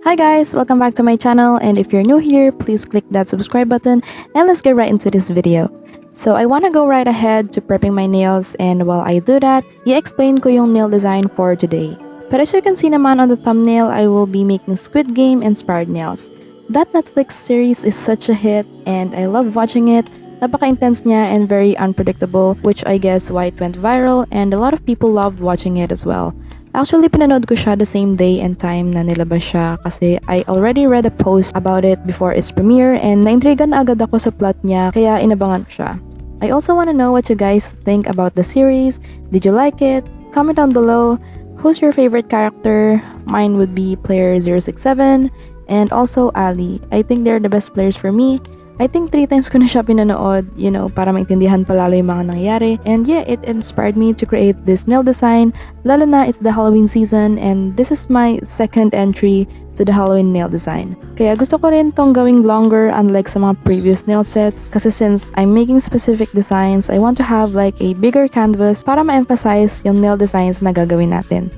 Hi guys, welcome back to my channel, and if you're new here, please click that subscribe button and let's get right into this video. So I want to go right ahead to prepping my nails, and while I do that, i-explain ko yung nail design for today. But as you can see naman on the thumbnail, I will be making Squid Game inspired nails. That Netflix series is such a hit and I love watching it. Napaka-intense niya and very unpredictable, which I guess why it went viral and a lot of people loved watching it as well. Actually, pinanood ko siya the same day and time na nilabas siya kasi I already read a post about it before its premiere and naintrigan na agad ako sa plot niya kaya inabangan ko siya. I also want to know what you guys think about the series. Did you like it? Comment down below. Who's your favorite character? Mine would be player 067 and also Ali. I think they're the best players for me. I think 3 times ko na siya pinanood, para maintindihan palalo yung mga nangyayari. And yeah, it inspired me to create this nail design, lalo na it's the Halloween season and this is my second entry to the Halloween nail design. Kaya gusto ko rin tong gawing longer unlike sa mga previous nail sets kasi since I'm making specific designs, I want to have like a bigger canvas para ma-emphasize yung nail designs na gagawin natin.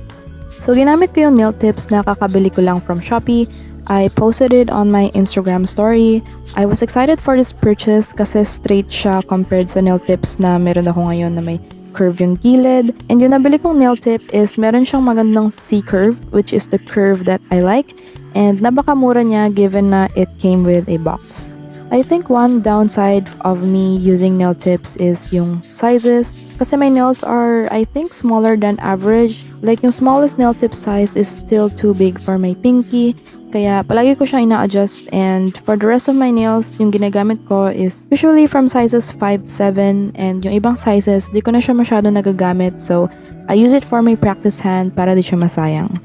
So ginamit ko yung nail tips na kakabili ko lang from Shopee. I posted it on my Instagram story. I was excited for this purchase kasi straight siya compared sa nail tips na meron ako ngayon na may curve yung gilid. And yung nabili kong nail tip is meron siyang magandang C-curve, which is the curve that I like. And napakamura niya given na it came with a box. I think one downside of me using nail tips is yung sizes. Kasi my nails are, I think, smaller than average. Like yung smallest nail tip size is still too big for my pinky. Kaya palagi ko siya ina-adjust, and for the rest of my nails, yung ginagamit ko is usually from sizes 5 to 7, and yung ibang sizes, di ko na siya masyado nagagamit, so I use it for my practice hand para di siya masayang.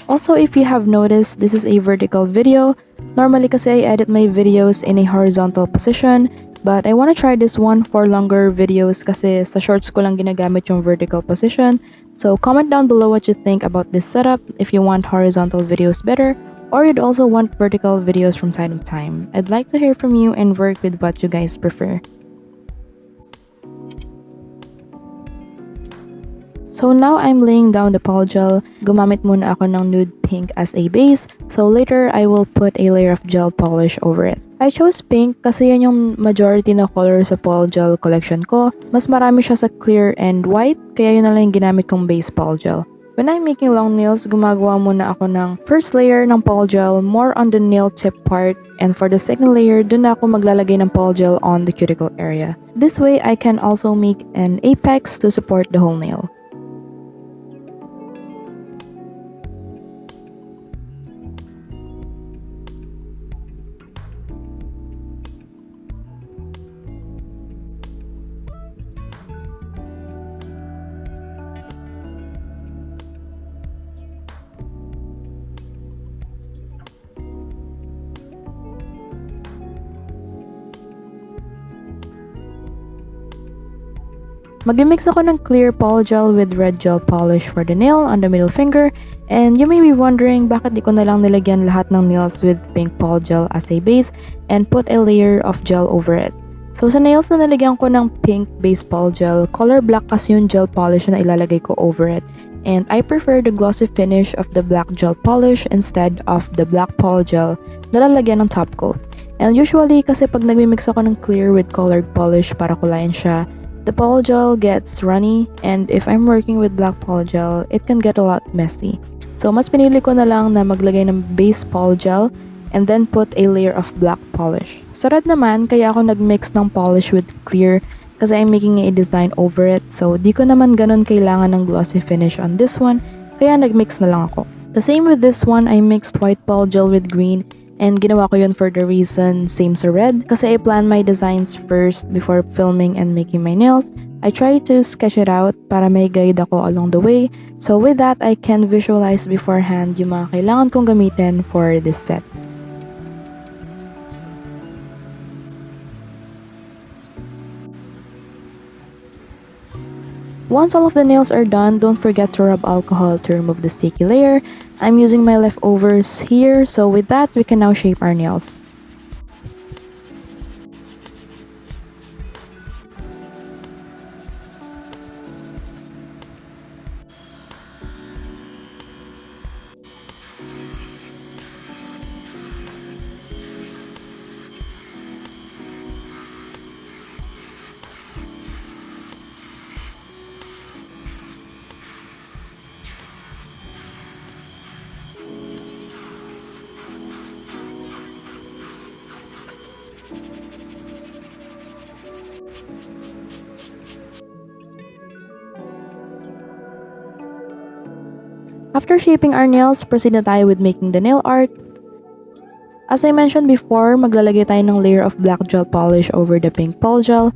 Also, if you have noticed, this is a vertical video. Normally kasi I edit my videos in a horizontal position, but I want to try this one for longer videos kasi sa shorts ko lang ginagamit yung vertical position. So comment down below what you think about this setup, if you want horizontal videos better, or you'd also want vertical videos from time to time. I'd like to hear from you and work with what you guys prefer. So now I'm laying down the polygel. Gumamit muna ako ng nude pink as a base. So later, I will put a layer of gel polish over it. I chose pink kasi yan yung majority na color sa polygel collection ko. Mas marami siya sa clear and white, kaya yun na lang yung ginamit kong base polygel. When I'm making long nails, gumagawa muna ako ng first layer ng polygel more on the nail tip part, and for the second layer, dun na ako maglalagay ng polygel on the cuticle area. This way, I can also make an apex to support the whole nail. Mag-mix ako ng clear polygel with red gel polish for the nail on the middle finger, and you may be wondering bakit di ko na lang nilagyan lahat ng nails with pink polygel as a base and put a layer of gel over it. So sa nails na nilagyan ko ng pink base polygel, color black kasi yung gel polish na ilalagay ko over it, and I prefer the glossy finish of the black gel polish instead of the black polygel na lalagyan ng top coat. And usually kasi pag nagmi-mix ako ng clear with colored polish para kulayan siya, the polygel gets runny, and if I'm working with black polygel, it can get a lot messy. So mas pinili ko na lang na maglagay ng base polygel and then put a layer of black polish. Sa red naman, kaya ako nagmix ng polish with clear kasi I'm making a design over it, so di ko naman ganun kailangan ng glossy finish on this one, kaya nagmix na lang ako. The same with this one, I mixed white polygel with green, and ginawa ko yun for the reason same sa red kasi I plan my designs first before filming and making my nails. I try to sketch it out para may guide ako along the way. So with that, I can visualize beforehand yung mga kailangan kong gamitin for this set. Once all of the nails are done, don't forget to rub alcohol to remove the sticky layer. I'm using my leftovers here, so with that, we can now shape our nails. After shaping our nails, proceed na tayo with making the nail art. As I mentioned before, maglalagay tayo ng layer of black gel polish over the pink polygel.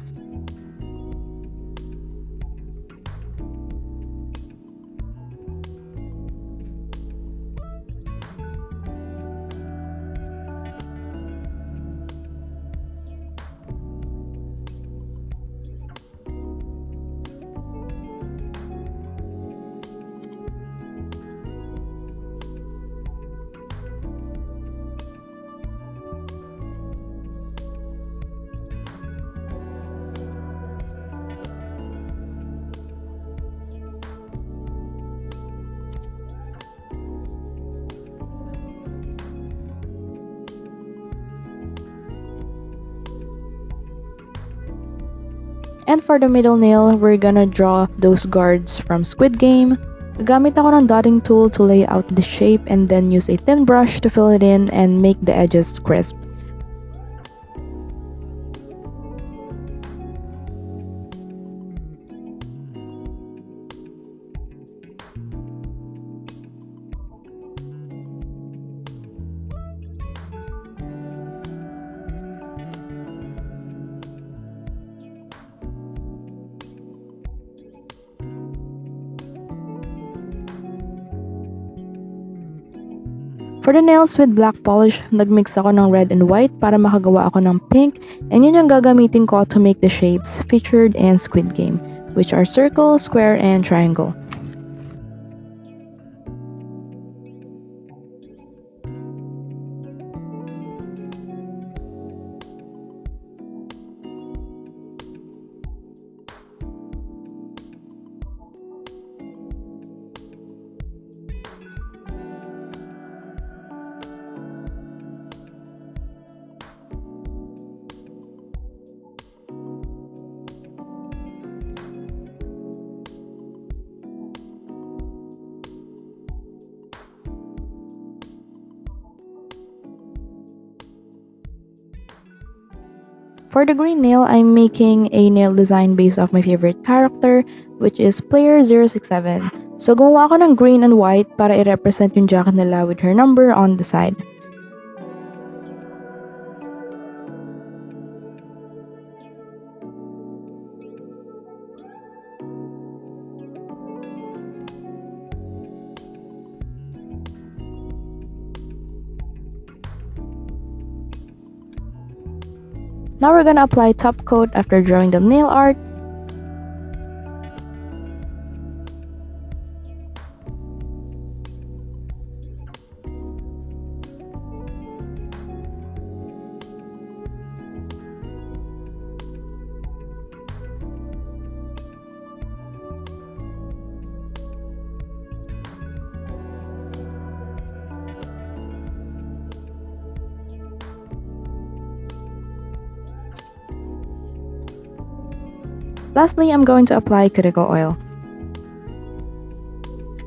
And for the middle nail, we're gonna draw those guards from Squid Game. Gagamit ako ng dotting tool to lay out the shape and then use a thin brush to fill it in and make the edges crisp. For the nails with black polish, nagmix ako ng red and white para makagawa ako ng pink, and yun yung gagamitin ko to make the shapes featured in Squid Game, which are circle, square, and triangle. For the green nail, I'm making a nail design based off my favorite character, which is Player 067. So gumawa ako ng green and white para i-represent yung jacket nila with her number on the side. Now we're gonna apply top coat after drawing the nail art. Lastly, I'm going to apply cuticle oil.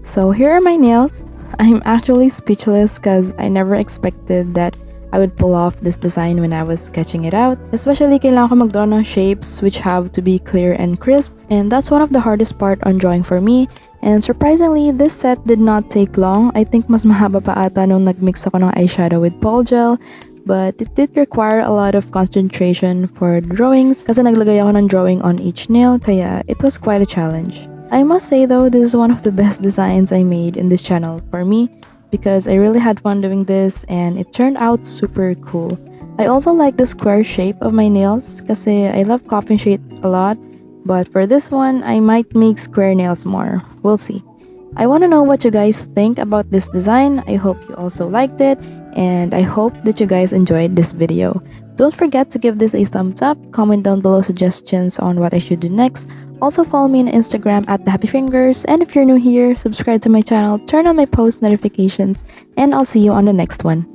So here are my nails. I'm actually speechless because I never expected that I would pull off this design when I was sketching it out. Especially kailangan ko mag-draw ng shapes which have to be clear and crisp. And that's one of the hardest part on drawing for me. And surprisingly, this set did not take long. I think mas mahaba pa ata nung nagmix ako ng eyeshadow with Polygel. But it did require a lot of concentration for the drawings kasi naglagay ako ng drawing on each nail kaya it was quite a challenge. I must say though, this is one of the best designs I made in this channel for me because I really had fun doing this and it turned out super cool. I also like the square shape of my nails kasi I love coffin shape a lot, but for this one, I might make square nails more. We'll see. I want to know what you guys think about this design. I hope you also liked it and I hope that you guys enjoyed this video. Don't forget to give this a thumbs up, comment down below suggestions on what I should do next. Also follow me on Instagram at @thehappyfingers, and if you're new here, subscribe to my channel, turn on my post notifications, and I'll see you on the next one.